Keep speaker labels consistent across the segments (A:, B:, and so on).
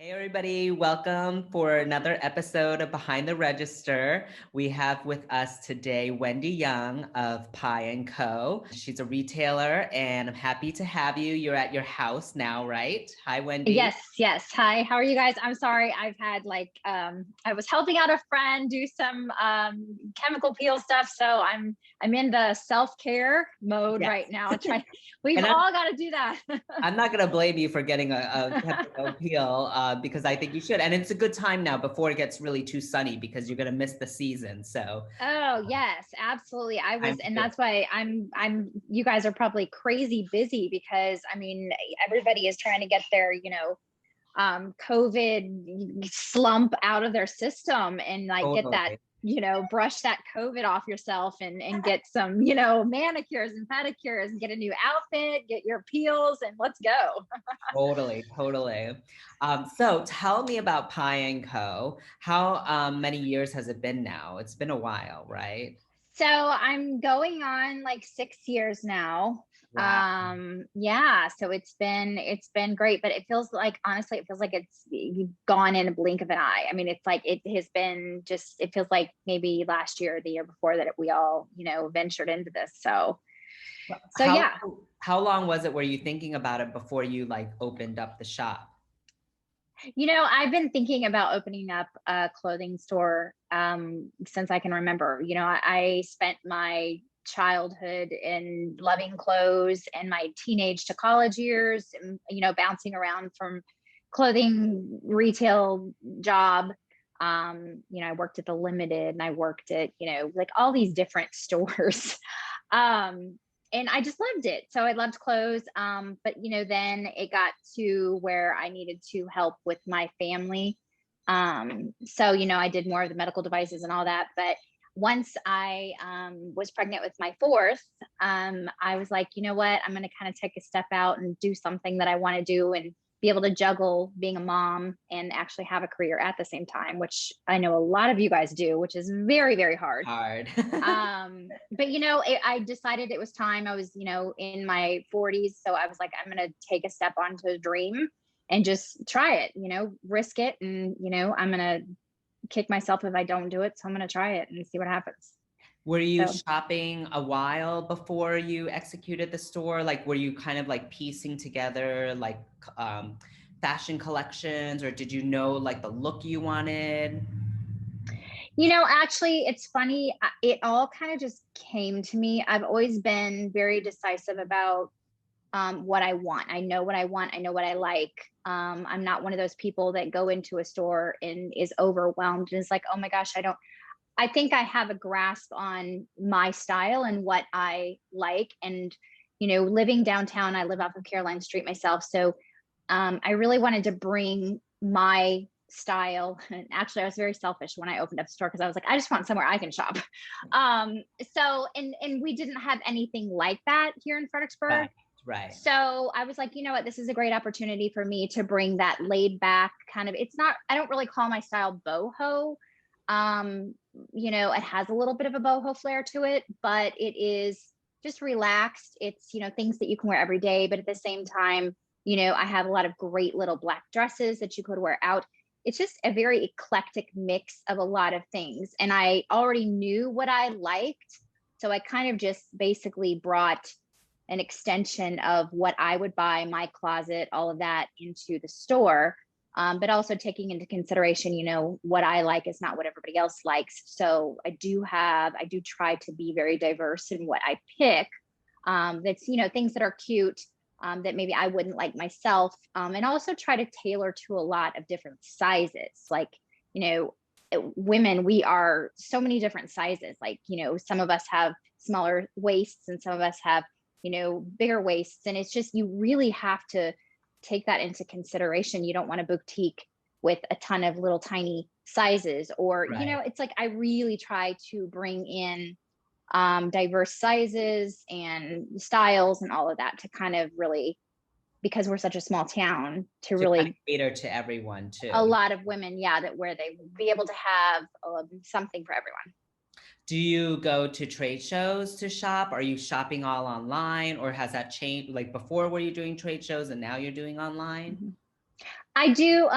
A: Hey everybody, welcome for another episode of Behind the Register. We have with us today Wendy Young of Pye Co. She's a retailer and I'm happy to have you. You're at your house now, right? Hi, Wendy.
B: Yes. Hi, how are you guys? I'm sorry. I've had I was helping out a friend do some chemical peel stuff, so I'm in the self-care mode
A: Yes.
B: right now. We've
A: And
B: all got to do that.
A: I'm not going to blame you for getting a chemical peel because I think you should. And it's a good time now before it gets really too sunny because you're going to miss the season. So
B: Oh, yes, absolutely.
A: I'm
B: And
A: sure.
B: that's why you guys are probably crazy busy because everybody is trying to get their, COVID slump out of their system and like get that,
A: Totally.
B: brush that COVID off yourself and get some, manicures and pedicures and get a new outfit, get your peels and let's go.
A: Totally. So tell me about Pye and Co. How many years has it been now? It's been a while, right?
B: So I'm going on like 6 years now.
A: Wow.
B: Yeah, so it's been great, but it feels like honestly, it feels like it's gone in a blink of an eye. I mean, it's like it has been just it feels like maybe last year or the year before that we all, ventured into this. So
A: How
B: yeah.
A: how long was it were you thinking about it before you like opened up the shop?
B: I've been thinking about opening up a clothing store since I can remember. I spent my childhood in loving clothes and my teenage to college years, and, bouncing around from clothing retail job. I worked at the Limited and I worked at, like all these different stores. um, and I just loved it. So I loved clothes. But then it got to where I needed to help with my family. So I did more of the medical devices and all that. But once I was pregnant with my fourth, I was like, you know what, I'm going to kind of take a step out and do something that I want to do and be able to juggle being a mom and actually have a career at the same time, which I know a lot of you guys do, which is very, very hard.
A: Hard.
B: But I decided it was time. I was, in my 40s. So I was like, I'm going to take a step onto a dream and just try it, risk it. And, I'm going to kick myself if I don't do it. So I'm going to try it and see what happens.
A: Were you
B: So,
A: shopping a while before you executed the store? Like, were you kind of like piecing together like um, fashion collections, or did you know like the look you wanted?
B: actually, it's funny. It all kind of just came to me. I've always been very decisive about what I want. I know what I want. I know what I like. I'm not one of those people that go into a store and is overwhelmed and is like, oh my gosh, I think I have a grasp on my style and what I like. And, living downtown, I live off of Caroline Street myself. So I really wanted to bring my style. And actually, I was very selfish when I opened up the store because I was like, I just want somewhere I can shop. And we didn't have anything like that here in Fredericksburg.
A: Right, right.
B: So I was like, you know what, this is a great opportunity for me to bring that laid back kind of, it's not, I don't really call my style boho. It has a little bit of a boho flair to it, but it is just relaxed. It's, things that you can wear every day, but at the same time, I have a lot of great little black dresses that you could wear out. It's just a very eclectic mix of a lot of things. And I already knew what I liked. So I kind of just basically brought an extension of what I would buy, my closet, all of that into the store. But also taking into consideration, what I like is not what everybody else likes. So I do try to be very diverse in what I pick. That's, things that are cute, that maybe I wouldn't like myself. And also try to tailor to a lot of different sizes. Like, women, we are so many different sizes. Like, some of us have smaller waists and some of us have, bigger waists. And it's just, you really have to take that into consideration. You don't want a boutique with a ton of little tiny sizes or,
A: Right.
B: it's like I really try to bring in diverse sizes and styles and all of that to kind of really, because we're such a small town, to
A: To kind of
B: really
A: cater to everyone
B: a
A: too.
B: lot of women, yeah, that where they would be able to have something for everyone.
A: Do you go to trade shows to shop? Are you shopping all online, or has that changed? Like before, were you doing trade shows and now you're doing online?
B: Mhm. I do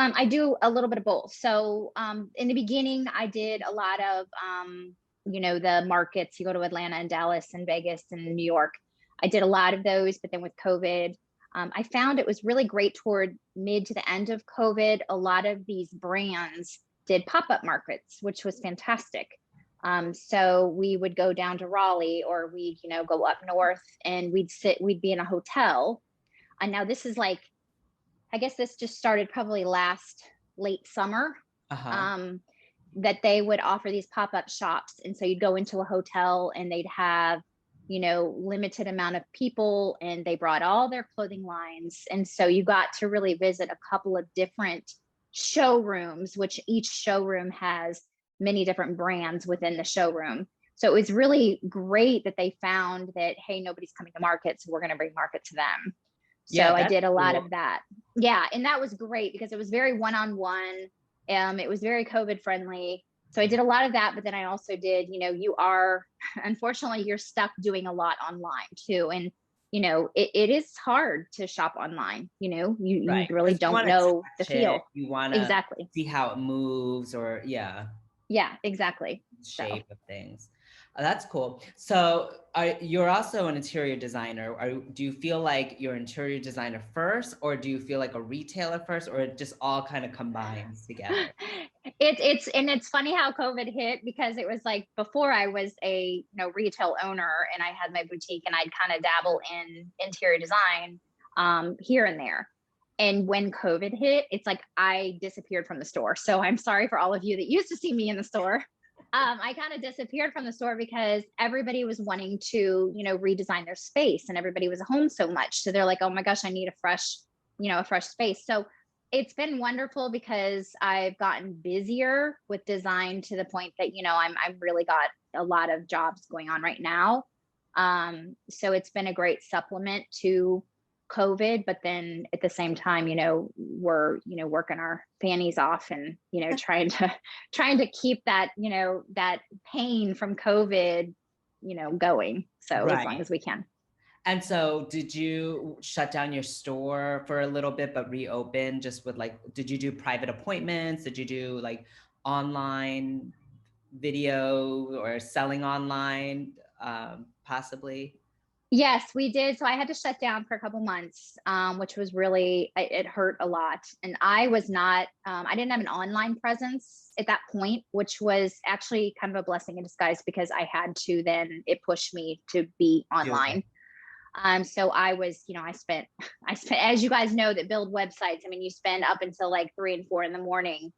B: a little bit of both. So in the beginning, I did a lot of the markets. You go to Atlanta and Dallas and Vegas and New York. I did a lot of those, but then with COVID, I found it was really great toward mid to the end of COVID. A lot of these brands did pop-up markets, which was fantastic. So we would go down to Raleigh, or we'd, go up north, and we'd be in a hotel. And now this is like, I guess this just started probably last late summer,
A: Uh-huh.
B: um, that they would offer these pop-up shops. And so you'd go into a hotel and they'd have, limited amount of people, and they brought all their clothing lines. And so you got to really visit a couple of different showrooms, which each showroom has many different brands within the showroom. So it was really great that they found that, hey, nobody's coming to market, so we're going to bring market to them. So
A: Yeah,
B: I
A: that's
B: did a lot
A: cool.
B: of that. Yeah. And that was great because it was very one-on-one. It was very COVID friendly. So I did a lot of that, but then I also did, unfortunately, you're stuck doing a lot online too. And, it is hard to shop online. You
A: Right.
B: really
A: Because you
B: don't
A: want to
B: know the
A: touch it,
B: feel.
A: you want to
B: Exactly.
A: see how it moves, or yeah,
B: Yeah, exactly. So
A: shape of things. That's cool. So you're also an interior designer. Do you feel like you're an interior designer first, or do you feel like a retailer first, or it just all kind of combines together?
B: it's funny how COVID hit, because it was like before I was a retail owner and I had my boutique, and I'd kind of dabble in interior design here and there. And when COVID hit, it's like I disappeared from the store. So I'm sorry for all of you that used to see me in the store. I kind of disappeared from the store because everybody was wanting to, redesign their space, and everybody was home so much. So they're like, oh my gosh, I need a fresh space. So it's been wonderful because I've gotten busier with design to the point that, I've really got a lot of jobs going on right now. So it's been a great supplement to COVID, but then at the same time, we're, working our fannies off, and, trying to keep that, that pain from COVID, going. So as long
A: Right.
B: as we can.
A: And so did you shut down your store for a little bit but reopen just with like, did you do private appointments? Did you do like online video or selling online, possibly?
B: Yes, we did. So I had to shut down for a couple months, which was really, it hurt a lot. And I was not, I didn't have an online presence at that point, which was actually kind of a blessing in disguise, because I had to then, it pushed me to be
A: Do it.
B: online. So I was, I spent, as you guys know that build websites, I mean, you spend up until like 3 and 4 in the morning,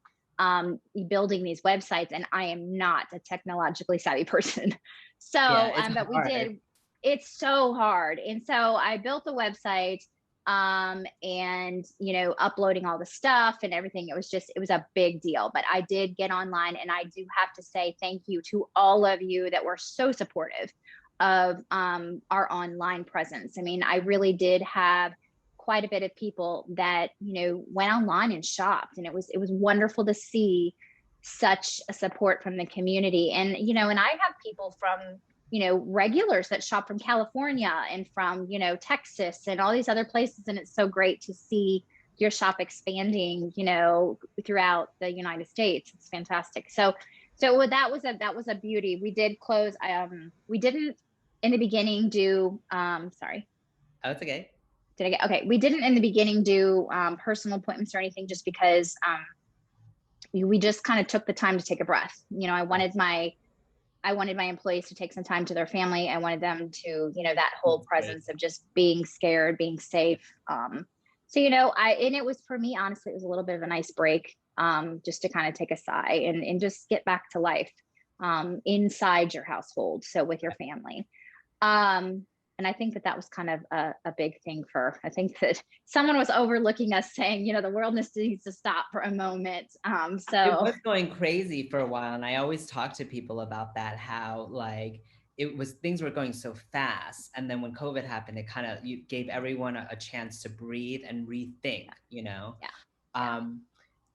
B: building these websites, and I am not a technologically savvy person.
A: Yeah,
B: So,
A: it's
B: but we
A: hard.
B: did, it's so hard. And so I built the website, and, uploading all the stuff and everything. It was a big deal, but I did get online, and I do have to say thank you to all of you that were so supportive of our online presence. I mean, I really did have quite a bit of people that went online and shopped, and it was wonderful to see such a support from the community. And and I have people from regulars that shop from California and from Texas and all these other places, and it's so great to see your shop expanding throughout the United States. It's fantastic. So that was a beauty. We did close. We didn't in the beginning do. Sorry,
A: Oh, it's okay.
B: did I get okay? We didn't in the beginning do personal appointments or anything, just because we just kind of took the time to take a breath. I wanted my employees to take some time to their family. I wanted them to, that whole
A: Great.
B: presence of just being scared, being safe. So, and it was, for me, honestly, it was a little bit of a nice break, just to kind of take a sigh and just get back to life, inside your household. So with your family. And I think that was kind of a big thing I think that someone was overlooking us, saying, the world needs to stop for a moment.
A: It
B: So
A: was going crazy for a while, and I always talk to people about that, how like things were going so fast, and then when COVID happened, it kind of, you gave everyone a chance to breathe and rethink, you know.
B: yeah, yeah.
A: Um,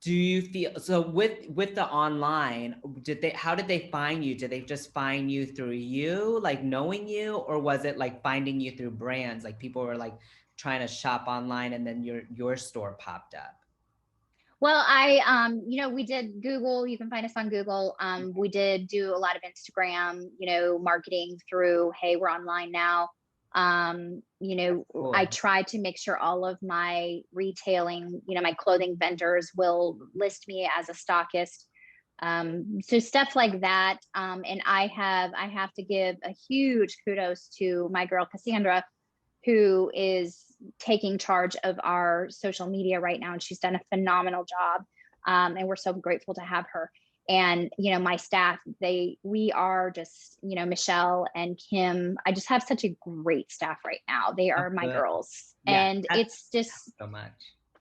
A: do you feel so with the online, how did they find you? Did they just find you through you, like knowing you, or was it like finding you through brands, like people were like trying to shop online and then your store popped up?
B: Well, we did Google. You can find us on Google. We did do a lot of Instagram, marketing through, hey, we're online now. I
A: Cool.
B: try to make sure all of my retailing, my clothing vendors will list me as a stockist. So stuff like that. And I have to give a huge kudos to my girl Cassandra, who is taking charge of our social media right now, and she's done a phenomenal job. And we're so grateful to have her. And my staff, we are just, Michelle and Kim. I just have such a great staff right now. They
A: Oh,
B: are my
A: good.
B: girls,
A: Yeah,
B: and
A: that's so much.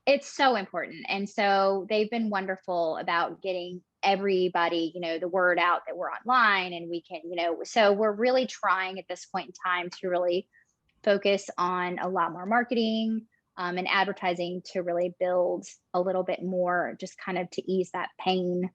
B: it's so important. And so they've been wonderful about getting everybody, the word out that we're online, and we can, so we're really trying at this point in time to really focus on a lot more marketing, and advertising to really build a little bit more, just kind of to ease that pain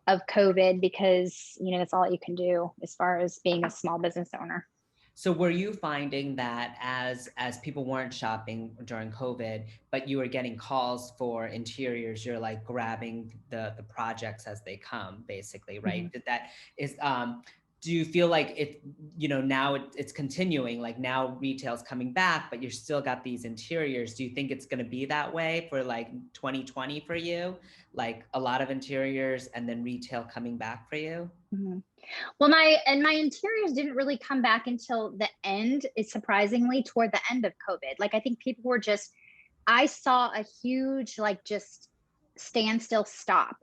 B: of COVID, because that's all you can do as far as being a small business owner.
A: So were you finding that as people weren't shopping during COVID, but you were getting calls for interiors, you're like grabbing the projects as they come, basically,
B: Mm-hmm.
A: right? Did that is do you feel like now it's continuing, like now retail's coming back, but you're still got these interiors? Do you think it's going to be that way for like 2020 for you, like a lot of interiors and then retail coming back for you?
B: Mm-hmm. Well, my interiors didn't really come back until the end, is surprisingly toward the end of COVID. Like I think people were just, I saw a huge like just standstill stop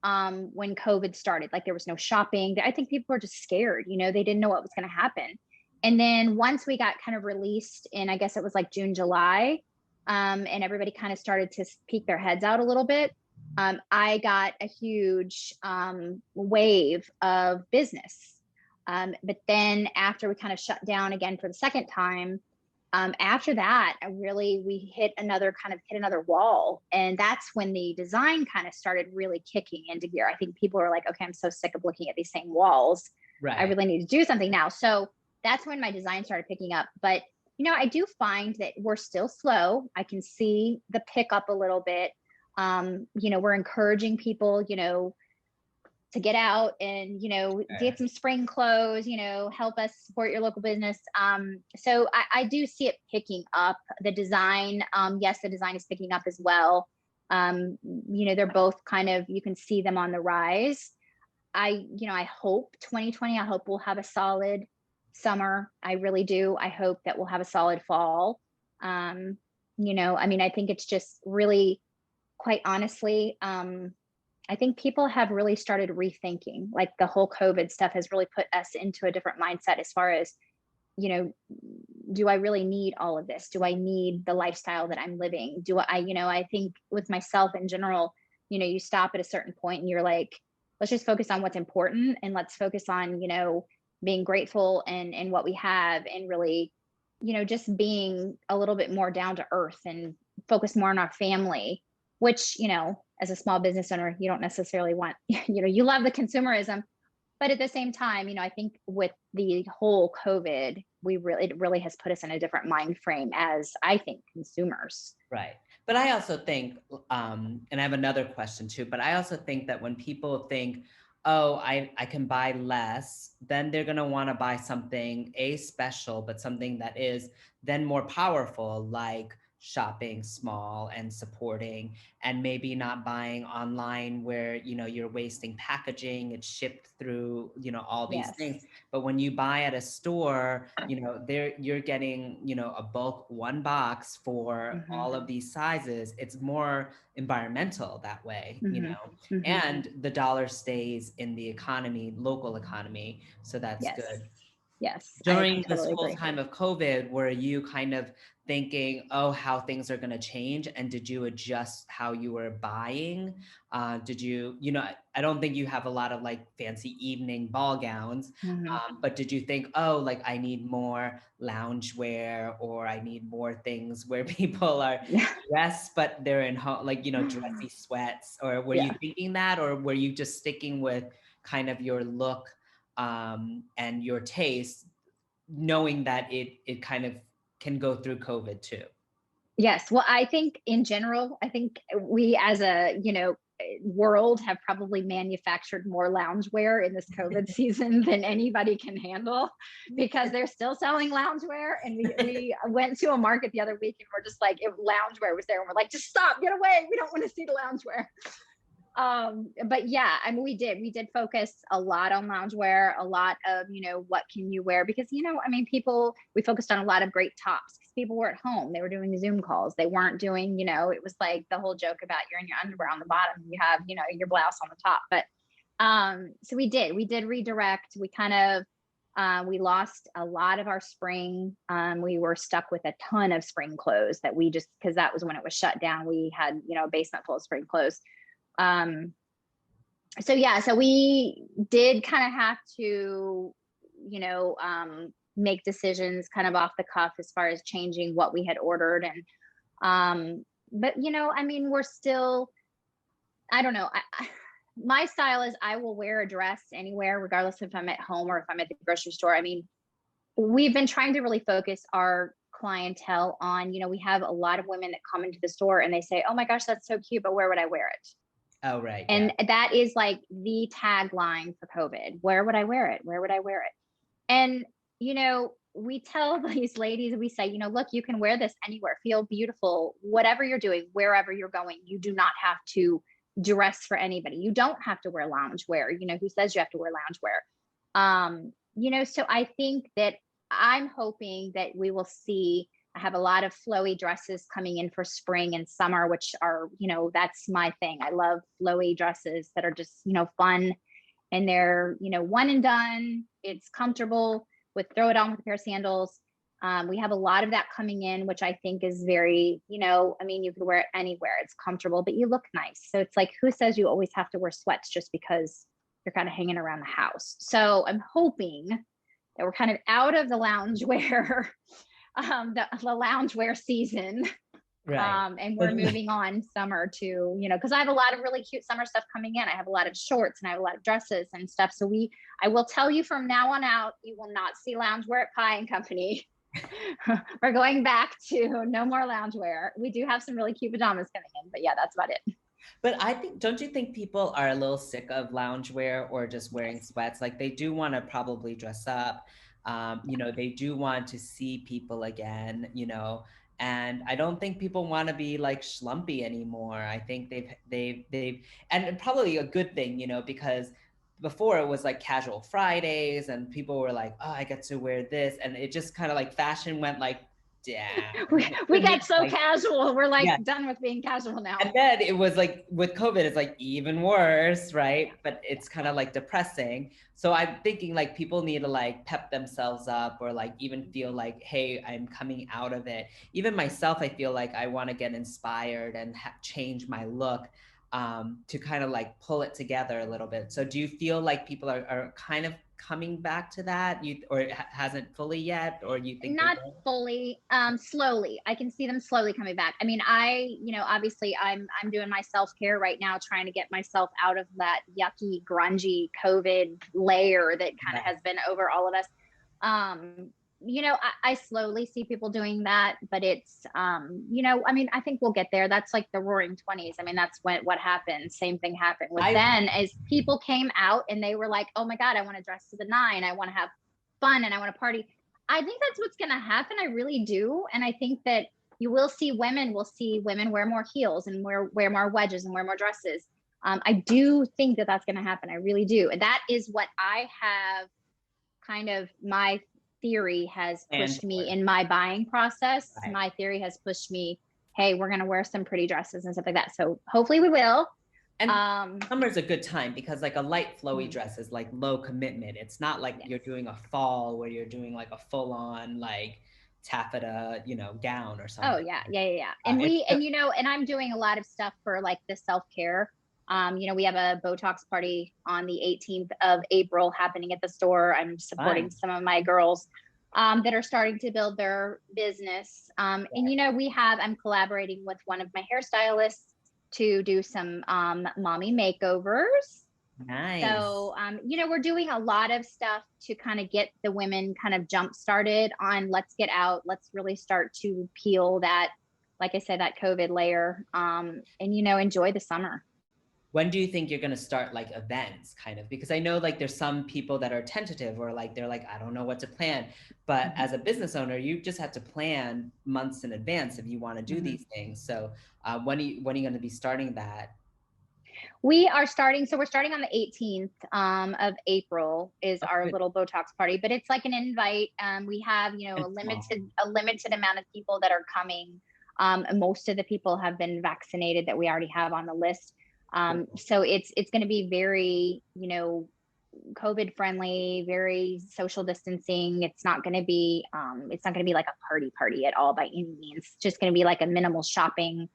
B: when COVID started. Like there was no shopping. I think people were just scared, they didn't know what was going to happen. And then once we got kind of released in, I guess it was like June, July, and everybody kind of started to peek their heads out a little bit, I got a huge wave of business. But then after we kind of shut down again for the second time, after that, we hit another wall. And that's when the design kind of started really kicking into gear. I think people were like, okay, I'm so sick of looking at these same walls. I
A: Right.
B: really need to do something now. So that's when my design started picking up. But, I do find that we're still slow. I can see the pickup a little bit. We're encouraging people, to get out and, get some spring clothes, help us support your local business. So I do see it picking up. The design, yes, the design is picking up as well. They're both kind of, you can see them on the rise. I hope 2020, I hope we'll have a solid summer. I really do. I hope that we'll have a solid fall. I think it's just really, quite honestly, I think people have really started rethinking, like the whole COVID stuff has really put us into a different mindset as far as, do I really need all of this? Do I need the lifestyle that I'm living? I think with myself in general, you stop at a certain point and you're like, let's just focus on what's important, and let's focus on, being grateful and what we have, and really, just being a little bit more down to earth and focus more on our family, which, as a small business owner, you don't necessarily want, you love the consumerism, but at the same time, I think with the whole COVID, it really has put us in a different mind frame as, I think, consumers.
A: Right. But I also think, and I have another question too, but I also think that when people think, oh, I can buy less, then they're going to want to buy something special, but something that is then more powerful, like shopping small and supporting, and maybe not buying online where, you're wasting packaging, it's shipped through, all these
B: Yes.
A: things. But when you buy at a store, you're getting, a bulk one box for
B: Mm-hmm.
A: all of these sizes. It's more environmental that way,
B: Mm-hmm. Mm-hmm.
A: and the dollar stays in the economy, local economy. So that's
B: Yes.
A: good.
B: Yes. I
A: During this
B: totally
A: whole
B: agree.
A: time of COVID, were you kind of thinking, oh, how things are going to change? And did you adjust how you were buying? Did you, I don't think you have a lot of like fancy evening ball gowns,
B: Mm-hmm.
A: but did you think, oh, like I need more loungewear, or I need more things where people are dressed, but they're in home, like, dressy sweats? Or were you
B: Yeah.
A: thinking that, or were you just sticking with kind of your look and your taste, knowing that it kind of can go through COVID too?
B: Yes. Well, I think in general, I think we as a, world have probably manufactured more loungewear in this COVID season than anybody can handle, because they're still selling loungewear. And we went to a market the other week and we're just like, if loungewear was there, and we're like, just stop, get away. We don't want to see the loungewear. But yeah, I mean, we did focus a lot on loungewear, a lot of, what can you wear? Because, we focused on a lot of great tops, because people were at home, they were doing Zoom calls. They weren't doing, it was like the whole joke about you're in your underwear on the bottom, you have, your blouse on the top. But, so we did redirect. We kind of, we lost a lot of our spring. We were stuck with a ton of spring clothes that we just, cause that was when it was shut down. We had, a basement full of spring clothes. So we did kind of have to, make decisions kind of off the cuff as far as changing what we had ordered. And, but we're still, I don't know. My style is I will wear a dress anywhere, regardless if I'm at home or if I'm at the grocery store. I mean, we've been trying to really focus our clientele on, we have a lot of women that come into the store and they say, oh my gosh, that's so cute, but where would I wear it?
A: Oh, right.
B: And that is like the tagline for COVID. Where would I wear it? Where would I wear it? And, we tell these ladies, we say, look, you can wear this anywhere, feel beautiful, whatever you're doing, wherever you're going. You do not have to dress for anybody. You don't have to wear loungewear. Who says you have to wear loungewear? So I think that I'm hoping that we will see. I have a lot of flowy dresses coming in for spring and summer, which are, that's my thing. I love flowy dresses that are just, fun, and they're, one and done. It's comfortable throw it on with a pair of sandals. We have a lot of that coming in, which I think is very, you could wear it anywhere. It's comfortable, but you look nice. So it's like, who says you always have to wear sweats just because you're kind of hanging around the house? So I'm hoping that we're kind of out of the loungewear the loungewear season.
A: Right.
B: And we're moving on summer to, because I have a lot of really cute summer stuff coming in. I have a lot of shorts and I have a lot of dresses and stuff. So I will tell you from now on out, you will not see loungewear at Pye & Company. We're going back to no more loungewear. We do have some really cute pajamas coming in, but yeah, that's about it.
A: But don't you think people are a little sick of loungewear or just wearing sweats? Like, they do want to probably dress up. They do want to see people again, and I don't think people want to be like schlumpy anymore. I think they've, and probably a good thing, because before it was like casual Fridays and people were like, oh, I get to wear this. And it just kind of like fashion went like down.
B: We got so casual. We're like
A: done
B: with being casual now.
A: And then it was like with COVID, it's like even worse, right? But it's kind of like depressing. So I'm thinking like people need to like pep themselves up, or like even feel like, hey, I'm coming out of it. Even myself, I feel like I want to get inspired and change my look to kind of like pull it together a little bit. So do you feel like people are kind of coming back to that, or it hasn't fully yet, or you think
B: not fully, slowly? I can see them slowly coming back. I mean, obviously I'm doing my self-care right now, trying to get myself out of that yucky, grungy COVID layer that kind of has been over all of us. I slowly see people doing that, but it's, I think we'll get there. That's like the roaring 20s. I mean, that's what happened. Same thing happened with then, as people came out and they were like, oh my God, I want to dress to the nine. I want to have fun and I want to party. I think that's what's going to happen. I really do. And I think that you will see women wear more heels and wear more wedges and wear more dresses. I do think that that's going to happen. I really do. And that is what I have kind of, my theory has pushed me in my buying process. Right. My theory has pushed me, hey, we're going to wear some pretty dresses and stuff like that. So hopefully we will.
A: And summer's a good time because like a light flowy dress is like low commitment. It's not like you're doing a fall where you're doing like a full on like taffeta, gown or something.
B: Oh yeah. And and I'm doing a lot of stuff for like the self-care. We have a Botox party on the 18th of April happening at the store. I'm supporting some of my girls that are starting to build their business. And, I'm collaborating with one of my hairstylists to do some mommy makeovers.
A: Nice.
B: So, we're doing a lot of stuff to kind of get the women kind of jump started on let's get out. Let's really start to peel that, like I said, that COVID layer and, enjoy the summer.
A: When do you think you're going to start like events kind of? Because I know like there's some people that are tentative or like they're like, I don't know what to plan. But
B: Mhm.
A: as a business owner, you just have to plan months in advance if you want to do
B: Mhm.
A: these things. So when are you going to be starting that?
B: We are starting, so we're starting on the 18th of April is
A: Oh,
B: our
A: good.
B: little Botox party, but it's like an invite. We have,
A: And small.
B: a limited amount of people that are coming. And most of the people have been vaccinated that we already have on the list.
A: Cool.
B: So it's going to be very, COVID friendly, very social distancing. It's not going to be like a party at all by any means. It's just going to be like a minimal shopping,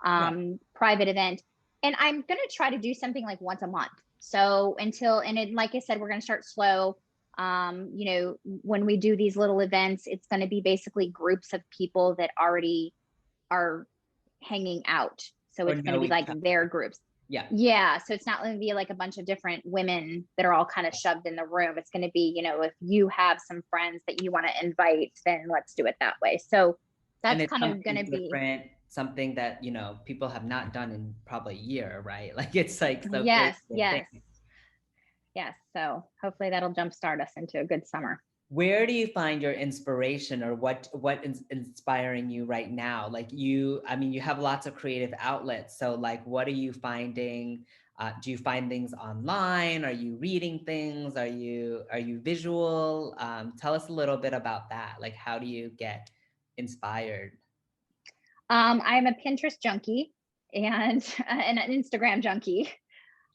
A: Right.
B: private event. And I'm going to try to do something like once a month. So like I said, we're going to start slow. When we do these little events, it's going to be basically groups of people that already are hanging out. So
A: Or
B: it's going to
A: know
B: be
A: each
B: like
A: other.
B: their groups.
A: Yeah.
B: Yeah. So it's not going to be like a bunch of different women that are all kind of shoved in the room. It's going to be, if you have some friends that you want to invite, then let's do it that way. So
A: And
B: that's
A: it's
B: kind of going
A: something
B: to be,
A: different, something that, people have not done in probably a year, right? Like it's like so crazy
B: yes,
A: to
B: yes.
A: think.
B: Yes. So hopefully that'll jumpstart us into a good summer.
A: Where do you find your inspiration, or what is inspiring you right now? Like you have lots of creative outlets. So like what are you finding? Do you find things online? Are you reading things? Are you visual? Tell us a little bit about that. Like how do you get inspired?
B: I'm a Pinterest junkie and and an Instagram junkie.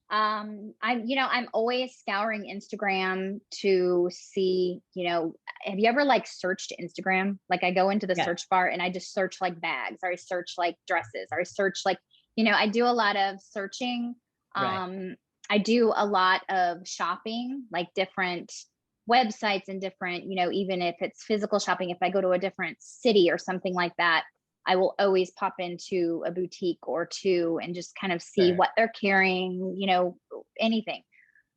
B: I'm always scouring Instagram to see, have you ever like searched Instagram? Like I go into the
A: Yeah.
B: search bar and I just search like bags, or I search like dresses, or I search like, I do a lot of searching.
A: Right.
B: I do a lot of shopping, like different websites and different, even if it's physical shopping, if I go to a different city or something like that, I will always pop into a boutique or two and just kind of see
A: Sure.
B: what they're carrying, anything.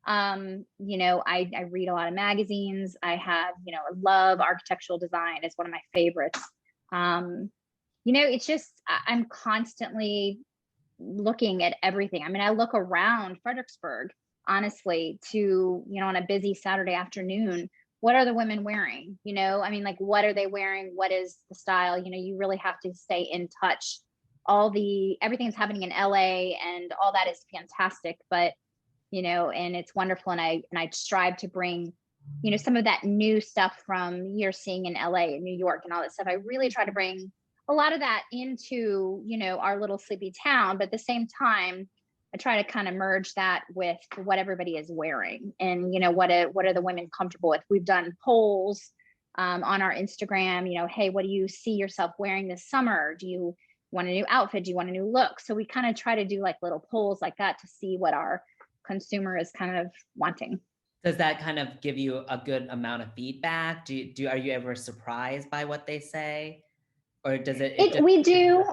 B: I read a lot of magazines. I love architectural design. It's one of my favorites. It's just, I'm constantly looking at everything. I mean, I look around Fredericksburg, honestly, to, on a busy Saturday afternoon, what are the women wearing? I mean, like, what are they wearing? What is the style? You really have to stay in touch. Everything's happening in LA and all that is fantastic, but, and it's wonderful. And I strive to bring, some of that new stuff from you're seeing in LA and New York and all that stuff. I really try to bring a lot of that into, our little sleepy town, but at the same time, I try to kind of merge that with what everybody is wearing and, what are the women comfortable with? We've done polls on our Instagram, hey, what do you see yourself wearing this summer? Do you want a new outfit? Do you want a new look? So we kind of try to do like little polls like that to see what our consumer is kind of wanting.
A: Does that kind of give you a good amount of feedback? Are you ever surprised by what they say? Or does it just
B: We do.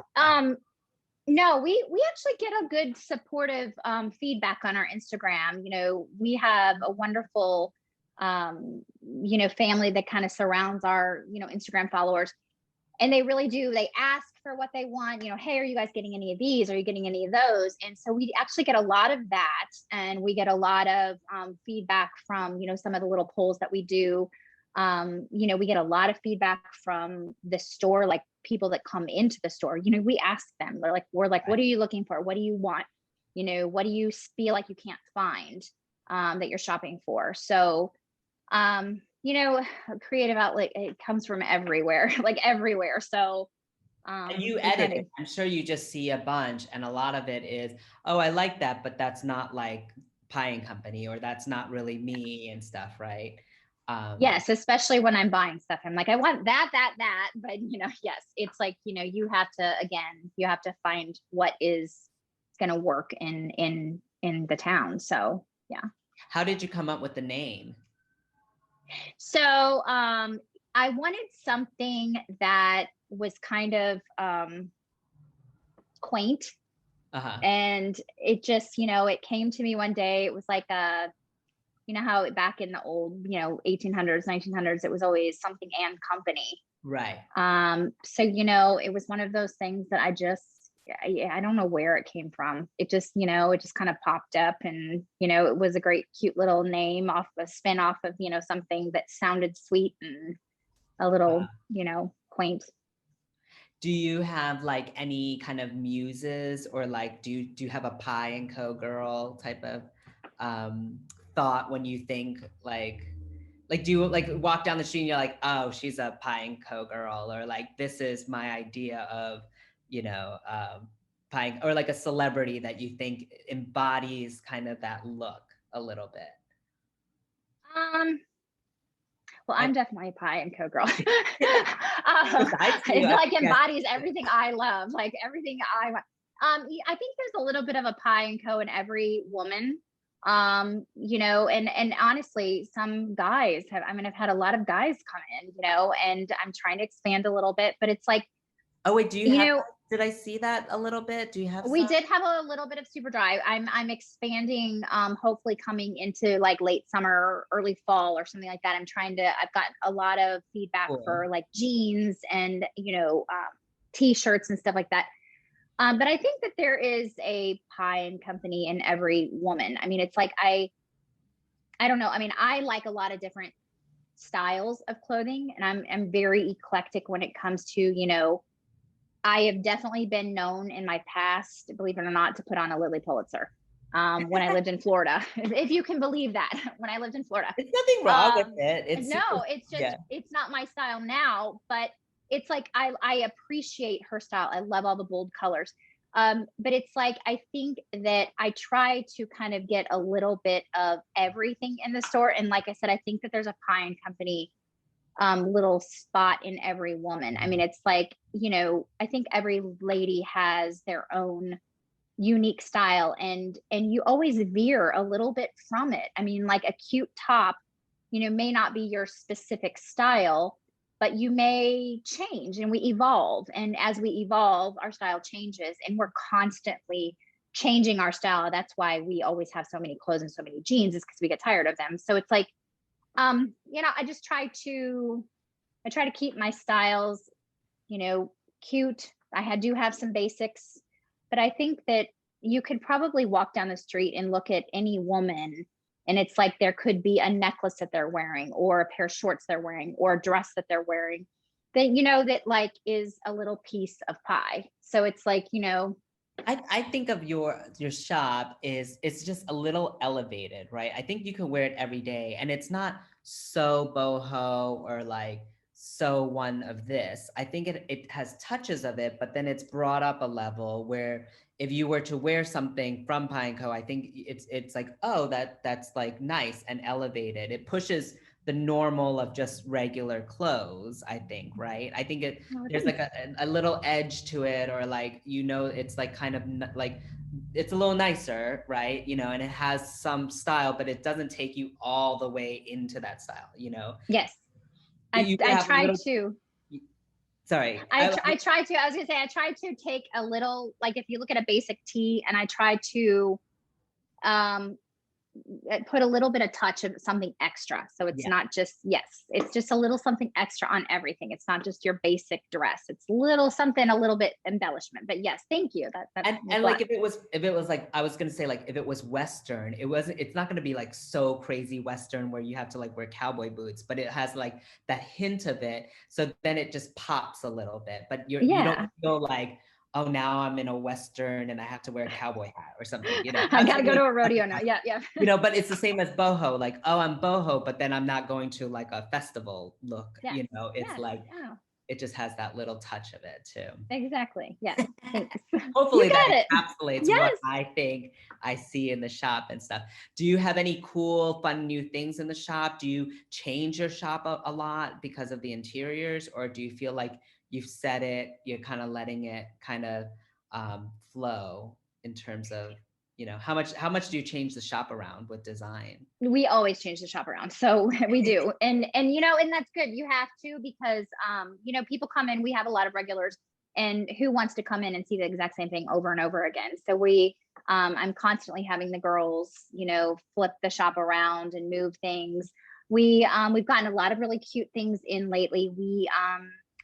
B: No, we actually get a good supportive feedback on our Instagram. We have a wonderful family that kind of surrounds our, Instagram followers. And they really do. They ask for what they want, hey, are you guys getting any of these? Are you getting any of those? And so we actually get a lot of that. And we get a lot of feedback from, some of the little polls that we do. We get a lot of feedback from the store, like people that come into the store. We ask them, we're like, what are you looking for? What do you want? What do you feel like you can't find that you're shopping for? So, a creative outlet, it comes from everywhere, like everywhere. So,
A: and you
B: we try
A: edit
B: to,
A: it. I'm sure you just see a bunch, and a lot of it is, oh, I like that, but that's not like Pie and Company, or that's not really me and stuff, right?
B: yes, especially when I'm buying stuff. I'm like, I want that. But, yes, it's like, you have to find what is going to work in the town. So, yeah.
A: How did you come up with the name?
B: So, I wanted something that was kind of quaint.
A: Uh-huh.
B: And it just, it came to me one day. It was like how back in the old, 1800s, 1900s, it was always something and company.
A: Right.
B: So, it was one of those things that I just I don't know where it came from. It just, it just kind of popped up, and, it was a great, cute little name off a spin off of, something that sounded sweet and a little, quaint.
A: Do you have like any kind of muses, or like do you have a Pye Co girl type of um thought when you think like do you like walk down the street and you're like, oh, she's a Pye Co girl, or like this is my idea of, you know, Pye, or like a celebrity that you think embodies kind of that look a little bit?
B: Um, well, I'm definitely a Pye Co girl.
A: Besides you,
B: It's
A: I
B: like
A: guess.
B: embodies everything I love, like everything I want. I think there's a little bit of a Pye Co in every woman. And honestly, some guys have, I've had a lot of guys come in, and I'm trying to expand a little bit, but it's like,
A: Oh wait, do you
B: you
A: have?
B: know,
A: Did I see that a little bit? Do you have
B: we
A: some?
B: did have a little bit of super dry. I'm expanding, hopefully coming into like late summer, early fall or something like that. I've gotten a lot of feedback
A: Cool.
B: for like jeans and, t-shirts and stuff like that. But I think that there is a Pye and company in every woman. I mean, it's like, I don't know. I mean, I like a lot of different styles of clothing, and I'm very eclectic when it comes to, I have definitely been known in my past, believe it or not, to put on a Lily Pulitzer. When I lived in Florida, if you can believe that, when I lived in Florida.
A: There's nothing wrong with it. It's super,
B: No, it's just,
A: yeah.
B: it's not my style now, but it's like, I appreciate her style. I love all the bold colors. But it's like, I think that I try to kind of get a little bit of everything in the store. And like I said, I think that there's a Pye and Company little spot in every woman. I mean, it's like, I think every lady has their own unique style, and you always veer a little bit from it. I mean, like a cute top, may not be your specific style, but you may change, and we evolve. And as we evolve, our style changes, and we're constantly changing our style. That's why we always have so many clothes and so many jeans, is because we get tired of them. So it's like, I just I try to keep my styles, cute. Do have some basics, but I think that you could probably walk down the street and look at any woman, and it's like there could be a necklace that they're wearing, or a pair of shorts they're wearing, or a dress that they're wearing that, that like is a little piece of Pye. So it's like,
A: I think of your shop is, it's just a little elevated, right? I think you can wear it every day, and it's not so boho or like so one of this. I think it has touches of it, but then it's brought up a level where if you were to wear something from Pye & Co, I think it's like, oh, that's like nice and elevated. It pushes the normal of just regular clothes, I think, right? I think there's like a little edge to it, or like, it's like kind of like, it's a little nicer, right? And it has some style, but it doesn't take you all the way into that style.
B: yes,
A: You
B: I
A: have a
B: try
A: little,
B: to.
A: sorry.
B: I try to, I was gonna say, I try to take a little, like if you look at a basic tee, and I try to um put a little bit of touch of something extra. So it's
A: Yeah.
B: not just, yes, it's just a little something extra on everything. It's not just your basic dress. It's little something, a little bit embellishment. But yes, thank you.
A: And like, if it was like, I was gonna say, like, if it was Western, it's not gonna be like so crazy Western where you have to like wear cowboy boots, but it has like that hint of it. So then it just pops a little bit, but you don't feel like, oh, now I'm in a Western and I have to wear a cowboy hat or something,
B: I gotta go to a rodeo now. Yeah, yeah.
A: But it's the same as boho, like, oh, I'm boho, but then I'm not going to like a festival look.
B: Yes.
A: It's
B: Yes.
A: like,
B: Yeah.
A: it just has that little touch of it too.
B: Exactly. Yes. Thanks.
A: Hopefully
B: You
A: that
B: got it.
A: encapsulates
B: Yes.
A: what I think I see in the shop and stuff. Do you have any cool, fun new things in the shop? Do you change your shop a lot because of the interiors, or do you feel like you've set it, you're kind of letting it kind of flow in terms of, how much do you change the shop around with design?
B: We always change the shop around, so we do. And that's good. You have to, because people come in, we have a lot of regulars, and who wants to come in and see the exact same thing over and over again? So I'm constantly having the girls flip the shop around and move things. We've gotten a lot of really cute things in lately.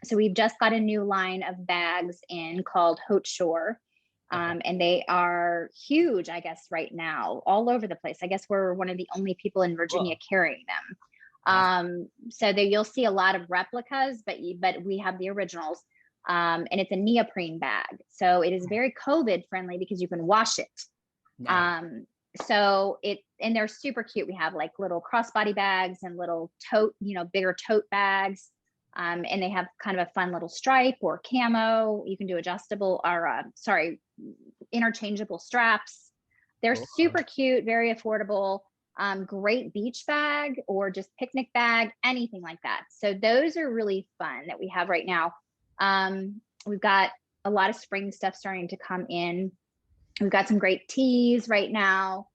B: So we've just got a new line of bags in called Haute Shore, And they are huge, I guess, right now, all over the place. I guess we're one of the only people in Virginia carrying them. So there you'll see a lot of replicas, but we have the originals. And it's a neoprene bag. So it is very COVID friendly because you can wash it.
A: Nice.
B: And they're super cute. We have like little crossbody bags and little tote, bigger tote bags. And they have kind of a fun little stripe or camo. You can do adjustable or interchangeable straps. They're super cute, very affordable. Great beach bag or just picnic bag, anything like that. So those are really fun that we have right now. We've got a lot of spring stuff starting to come in. We've got some great teas right now.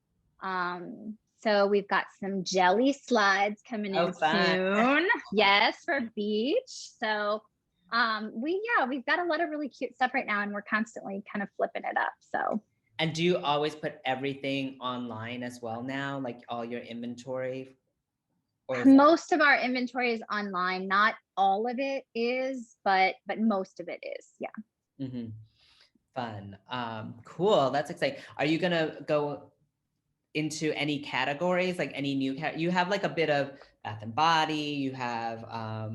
B: So we've got some jelly slides coming in soon. Yes, for beach. So we've got a lot of really cute stuff right now, and we're constantly kind of flipping it up. So.
A: And do you always put everything online as well now, like all your inventory?
B: Most of our inventory is online. Not all of it is, but most of it is. Yeah.
A: Mm-hmm. Fun. Cool. That's exciting. Are you gonna go into any categories, like any new you have like a bit of Bath and Body, you have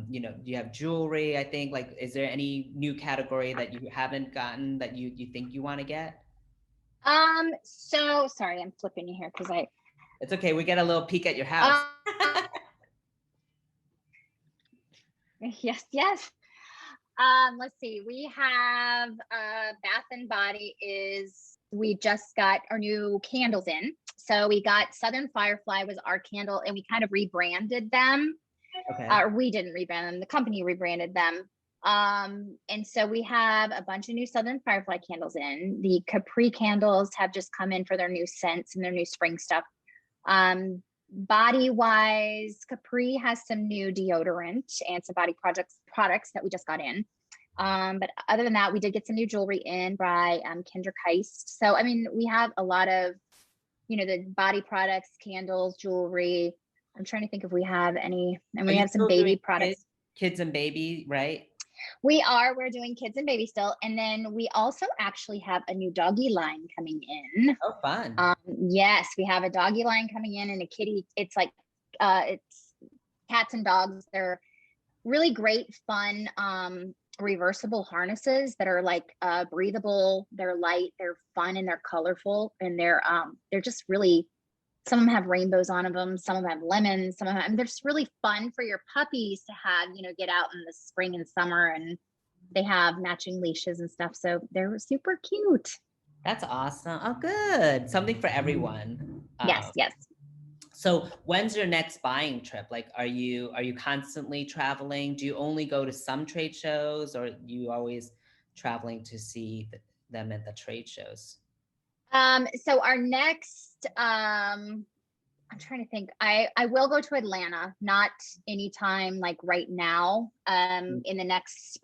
A: you have jewelry, I think. Like, is there any new category that you haven't gotten that you think you want to get?
B: So sorry, I'm flipping you here because
A: it's okay, we get a little peek at your house.
B: Yes. Let's see, we have Bath and Body we just got our new candles in. So we got Southern Firefly was our candle, and we kind of rebranded them. Okay. We didn't rebrand them, the company rebranded them. And so we have a bunch of new Southern Firefly candles in. The Capri candles have just come in for their new scents and their new spring stuff. Body wise, Capri has some new deodorant and some body products that we just got in. But other than that, we did get some new jewelry in by Kendra Keist. So, I mean, we have a lot of, the body products, candles, jewelry. I'm trying to think if we have any, and we have some baby products.
A: Kids and baby, right?
B: We're doing kids and baby still. And then we also actually have a new doggy line coming in.
A: Oh, fun.
B: Yes, we have a doggy line coming in and a kitty. It's like, it's cats and dogs. They're really great, fun, reversible harnesses that are like breathable. They're light, they're fun, and they're colorful. And they're just really, some of them have rainbows on them, some of them have lemons, some of them, they're just really fun for your puppies to have, get out in the spring and summer, and they have matching leashes and stuff. So they're super cute.
A: That's awesome. Oh, good. Something for everyone.
B: Yes.
A: So when's your next buying trip? Like, are you constantly traveling? Do you only go to some trade shows, or you always traveling to see them at the trade shows?
B: So our next, I'm trying to think, I will go to Atlanta, not anytime like right now, in the next,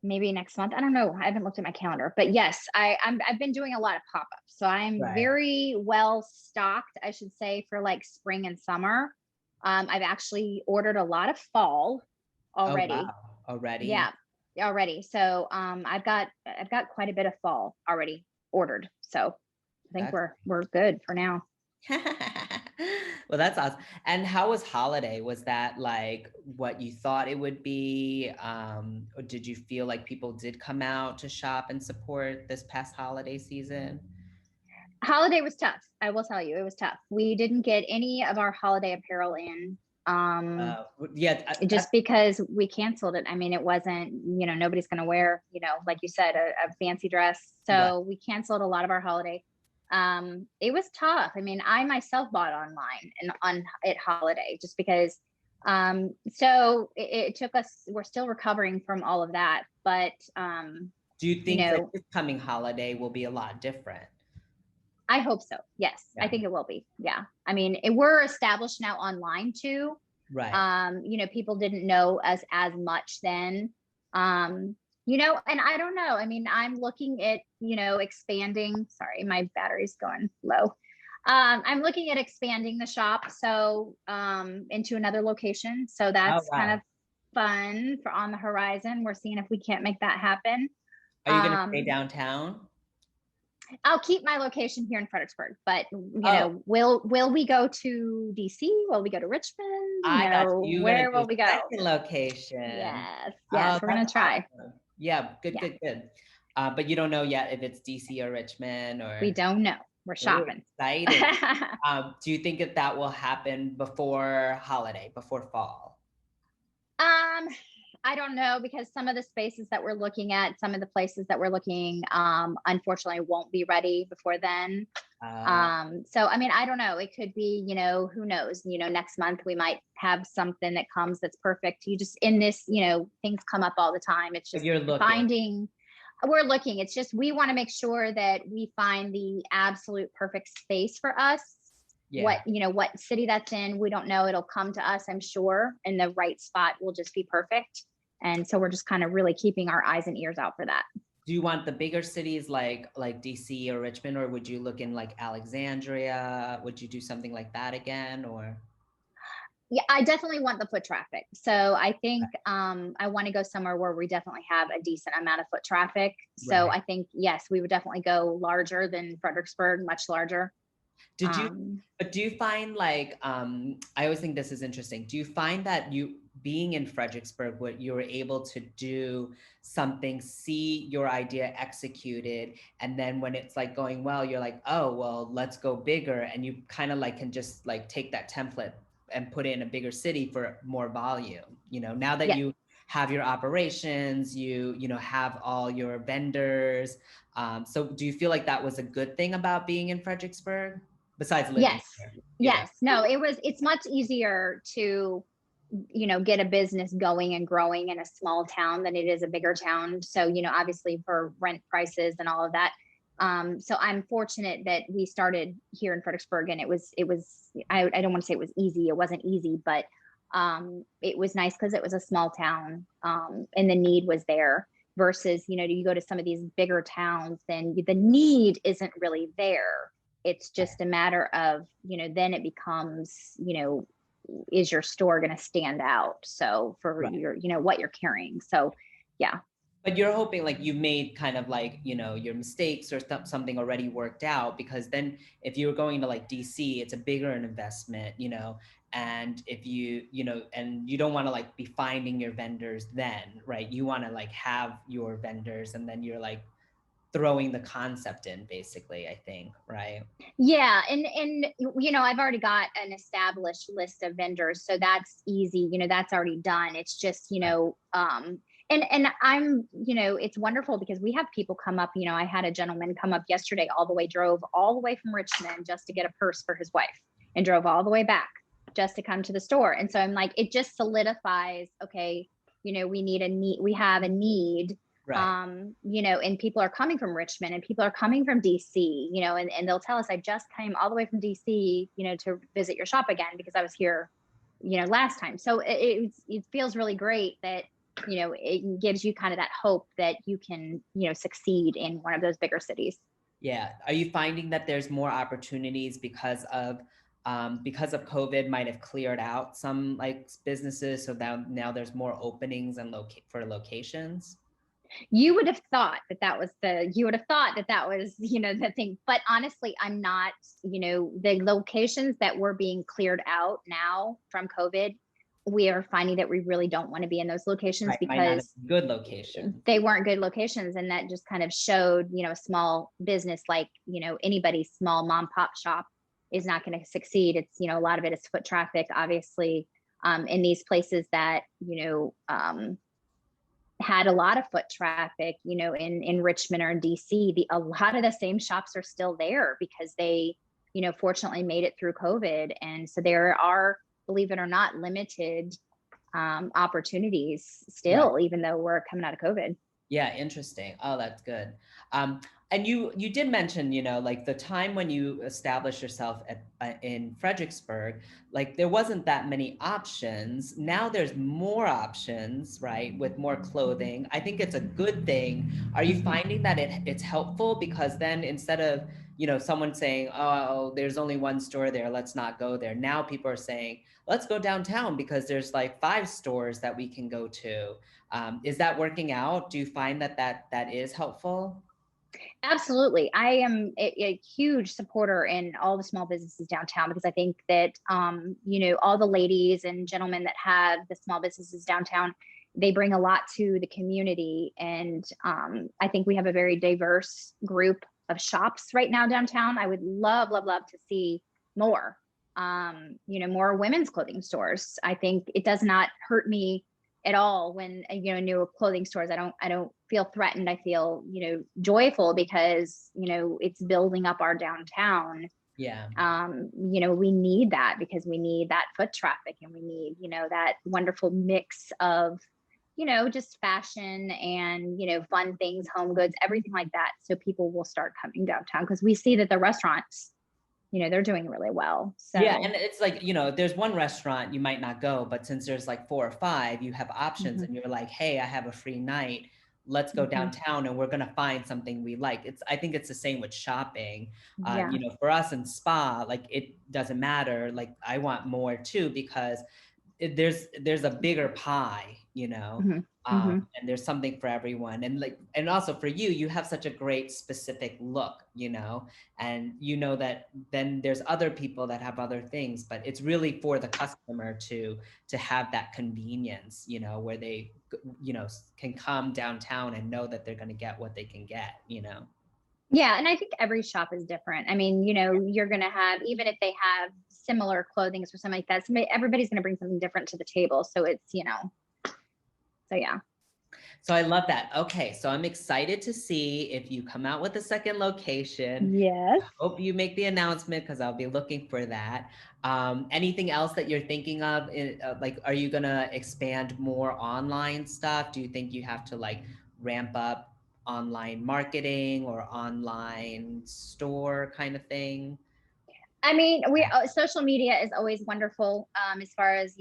B: maybe next month. I don't know. I haven't looked at my calendar, but yes, I've been doing a lot of pop-ups. So I'm very well stocked, I should say, for like spring and summer. I've actually ordered a lot of fall already.
A: Oh, wow. Already?
B: Yeah. Already. So I've got quite a bit of fall already ordered. So I think we're good for now.
A: Well, that's awesome. And how was holiday? Was that like what you thought it would be? Or did you feel like people did come out to shop and support this past holiday season?
B: Holiday was tough. I will tell you, it was tough. We didn't get any of our holiday apparel in. Just because we canceled it. I mean, it wasn't, nobody's going to wear, like you said, a fancy dress. So we canceled a lot of our holiday. It was tough. I mean, I myself bought online and at holiday just because, so it took us, we're still recovering from all of that, but,
A: do you think that this coming holiday will be a lot different?
B: I hope so. Yes. Yeah. I think it will be. Yeah. I mean, we're established now online too.
A: Right.
B: People didn't know us as much then. And I don't know. I mean, I'm looking at, expanding. Sorry, my battery's going low. I'm looking at expanding the shop. So, into another location. So that's kind of fun for on the horizon. We're seeing if we can't make that happen.
A: Are you going to stay downtown?
B: I'll keep my location here in Fredericksburg, but will we go to DC? Will we go to Richmond?
A: I got you. You're
B: Where
A: gonna
B: will
A: do
B: we
A: a
B: go?
A: second location.
B: Yes, we're gonna try.
A: Awesome. Yeah, good. But you don't know yet if it's DC or Richmond or.
B: We don't know. We're shopping.
A: Exciting. Do you think that will happen before holiday, before fall?
B: I don't know, because some of the spaces that we're looking at, some of the places that we're looking, unfortunately won't be ready before then. So, I mean, I don't know. It could be, who knows, next month we might have something that comes that's perfect. You just, in this, things come up all the time. It's just we're looking. It's just, we want to make sure that we find the absolute perfect space for us. Yeah. What city that's in, we don't know. It'll come to us, I'm sure, and the right spot will just be perfect. And so we're just kind of really keeping our eyes and ears out for that.
A: Do you want the bigger cities like DC or Richmond, or would you look in like Alexandria? Would you do something like that again, or?
B: Yeah, I definitely want the foot traffic. So I think I want to go somewhere where we definitely have a decent amount of foot traffic. So I think, yes, we would definitely go larger than Fredericksburg, much larger.
A: Do you find like, I always think this is interesting. Do you find that you being in Fredericksburg, what you were able to do something, see your idea executed, and then when it's like going well, you're like, oh, well, let's go bigger. And you kind of like can just like take that template and put it in a bigger city for more volume, now that you have your operations, you have all your vendors. So do you feel like that was a good thing about being in Fredericksburg? Besides living there.
B: Yes. No, it's much easier to, get a business going and growing in a small town than it is a bigger town. So, obviously for rent prices and all of that. So I'm fortunate that we started here in Fredericksburg, and it was, I don't want to say it was easy. It wasn't easy, but it was nice because it was a small town, and the need was there versus, you go to some of these bigger towns, then the need isn't really there. It's just a matter of, then it becomes, is your store going to stand out? So for your, what you're carrying. So, yeah.
A: But you're hoping like you made kind of like, your mistakes or something already worked out, because then if you were going to like DC, it's a bigger investment, and if you, and you don't want to like be finding your vendors then, right? You want to like have your vendors, and then you're like throwing the concept in, basically, I think, right?
B: Yeah. And I've already got an established list of vendors, so that's easy. That's already done. It's just, and I'm, it's wonderful because we have people come up, I had a gentleman come up yesterday, drove all the way from Richmond just to get a purse for his wife, and drove all the way back just to come to the store. And so I'm like, it just solidifies, okay, we have a need. Right. And people are coming from Richmond, and people are coming from DC, and they'll tell us, I just came all the way from DC, to visit your shop again because I was here, last time. So it feels really great that, it gives you kind of that hope that you can, succeed in one of those bigger cities.
A: Yeah. Are you finding that there's more opportunities because of COVID might have cleared out some like businesses, so now there's more openings and for locations?
B: You would have thought that was the thing, but honestly, I'm not. The locations that were being cleared out now from COVID, we are finding that we really don't want to be in those locations, right, because
A: good locations.
B: They weren't good locations, and that just kind of showed, a small business like, anybody's small mom pop shop is not going to succeed. It's, a lot of it is foot traffic, obviously, in these places that, had a lot of foot traffic, in Richmond or in DC. A lot of the same shops are still there because they, fortunately made it through COVID. And so there are, believe it or not, limited opportunities still, right, even though we're coming out of COVID.
A: Yeah, interesting. Oh, that's good. And you did mention, like the time when you established yourself in Fredericksburg, like there wasn't that many options. Now there's more options, right? With more clothing. I think it's a good thing. Are you finding that it's helpful? Because then instead of, someone saying, oh, there's only one store there, let's not go there. Now people are saying, let's go downtown because there's like 5 stores that we can go to. Is that working out? Do you find that is helpful?
B: Absolutely. I am a huge supporter in all the small businesses downtown because I think that, all the ladies and gentlemen that have the small businesses downtown, they bring a lot to the community. And I think we have a very diverse group of shops right now downtown. I would love, love, love to see more, more women's clothing stores. I think it does not hurt me at all when new clothing stores. I don't feel threatened. I feel joyful because it's building up our downtown.
A: Yeah.
B: We need that because we need that foot traffic, and we need that wonderful mix of just fashion and fun things, home goods, everything like that, so people will start coming downtown because we see that the restaurants, they're doing really well. So
A: yeah, and it's like, there's one restaurant you might not go, but since there's like 4 or 5, you have options, and you're like, hey, I have a free night. Let's go downtown and we're gonna find something we like. I think it's the same with shopping.
B: Yeah.
A: For us in spa, like it doesn't matter. Like I want more too because there's a bigger pie, and there's something for everyone. And also for you have such a great specific look, and that then there's other people that have other things, but it's really for the customer to have that convenience, where they, can come downtown and know that they're going to get what they can get.
B: Yeah, and I think every shop is different. I mean, you're going to have, even if they have similar clothing or something like that, everybody's going to bring something different to the table. So it's, so yeah.
A: So I love that. Okay, so I'm excited to see if you come out with a second location.
B: Yes.
A: I hope you make the announcement because I'll be looking for that. Anything else that you're thinking of? Like, are you gonna expand more online stuff? Do you think you have to like ramp up online marketing or online store kind of thing?
B: I mean, social media is always wonderful. As far as,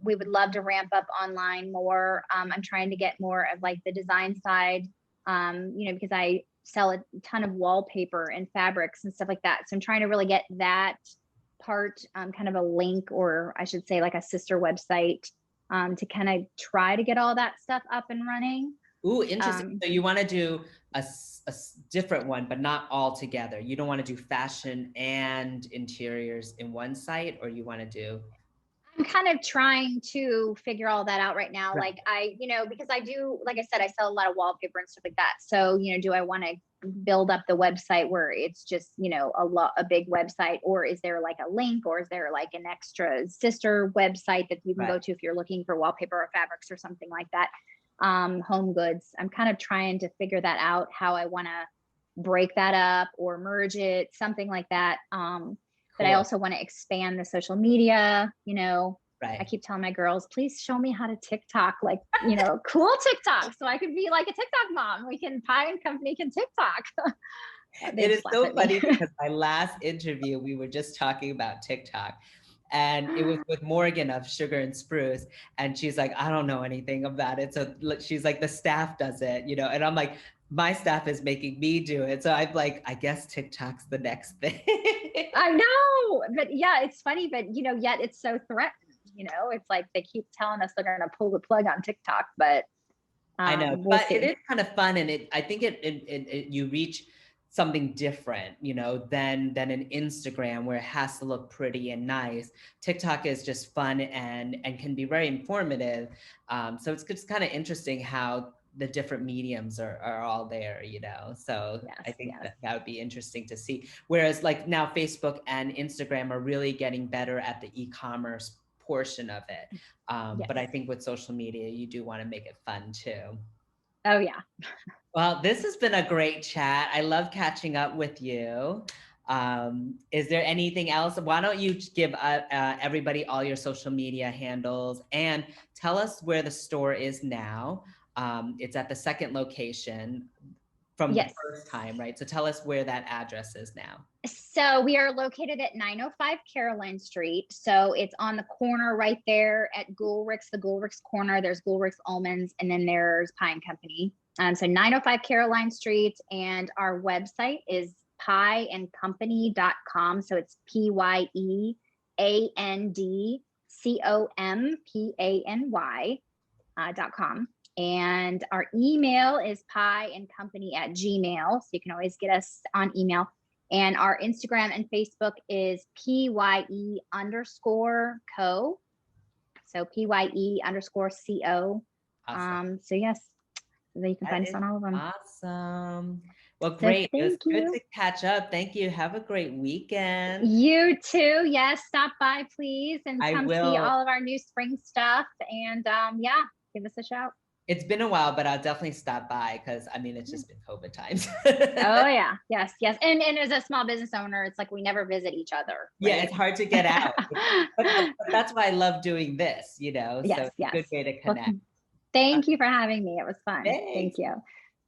B: we would love to ramp up online more. I'm trying to get more of like the design side, because I sell a ton of wallpaper and fabrics and stuff like that. So I'm trying to really get that part, kind of a link, or I should say like a sister website, to kind of try to get all that stuff up and running.
A: Ooh, interesting. So you want to do a different one, but not all together. You don't want to do fashion and interiors in one site, or you want to do?
B: I'm kind of trying to figure all that out right now.
A: Right.
B: Like because I do, like I said, I sell a lot of wallpaper and stuff like that. So, do I want to build up the website where it's just, a big website, or is there like a link, or is there like an extra sister website that you can go to if you're looking for wallpaper or fabrics or something like that? Home goods. I'm kind of trying to figure that out, how I want to break that up or merge it, something like that. But I also want to expand the social media,
A: Right.
B: I keep telling my girls, please show me how to TikTok, like, cool TikTok. So I could be like a TikTok mom. Pye and Company can TikTok.
A: It is so funny because my last interview, we were just talking about TikTok. And it was with Morgan of Sugar and Spruce. And she's like, I don't know anything about it. So she's like, the staff does it, and I'm like, my staff is making me do it. So I'm like, I guess TikTok's the next thing.
B: I know, but yeah, it's funny, but yet it's so threatened, it's like they keep telling us they're going to pull the plug on TikTok, but
A: I know, but it is kind of fun. And I think you reach something different, than an Instagram where it has to look pretty and nice. TikTok is just fun and can be very informative. So it's just kind of interesting how the different mediums are all there, So yes, I think that would be interesting to see. Whereas like now Facebook and Instagram are really getting better at the e-commerce portion of it. But I think with social media, you do want to make it fun too.
B: Oh yeah.
A: Well, this has been a great chat. I love catching up with you. Is there anything else? Why don't you give everybody all your social media handles and tell us where the store is now. It's at the second location from the first time, right? So tell us where that address is now.
B: So we are located at 905 Caroline Street. So it's on the corner right there at Gulrich's, the Gulrich's corner. There's Gulrich's Almonds, and then there's Pye and Company. So 905 Caroline Street, and our website is pyeandcompany.com. So it's pyeandcompany.com. And our email is pyeandcompany@gmail. So you can always get us on email. And our Instagram and Facebook is PYE_co. So PYE_CO.
A: Awesome.
B: So yes, so you can find us on all of them.
A: Awesome. Well,
B: So
A: great. It was
B: thank you.
A: good to catch up. Thank you. Have a great weekend.
B: You too. Yes, stop by, please, and
A: I
B: come see
A: will.
B: all of our new spring stuff. And yeah, give us a shout.
A: It's been a while, but I'll definitely stop by because I mean, it's just been COVID times.
B: Oh yeah, yes. And as a small business owner, it's like we never visit each other. Right?
A: Yeah, it's hard to get out. but that's why I love doing this, you know?
B: Yes,
A: so it's a good way to connect.
B: Well, thank you for having me. It was fun.
A: Thanks.
B: Thank you.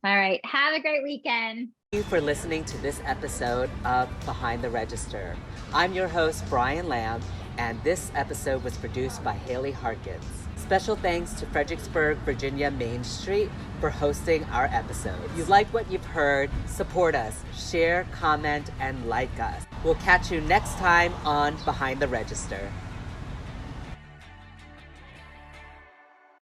B: All right. Have a great weekend.
A: Thank you for listening to this episode of Behind the Register. I'm your host, Brian Lamb, and this episode was produced by Haley Harkins. Special thanks to Fredericksburg, Virginia Main Street for hosting our episode. If you like what you've heard, support us, share, comment, and like us. We'll catch you next time on Behind the Register.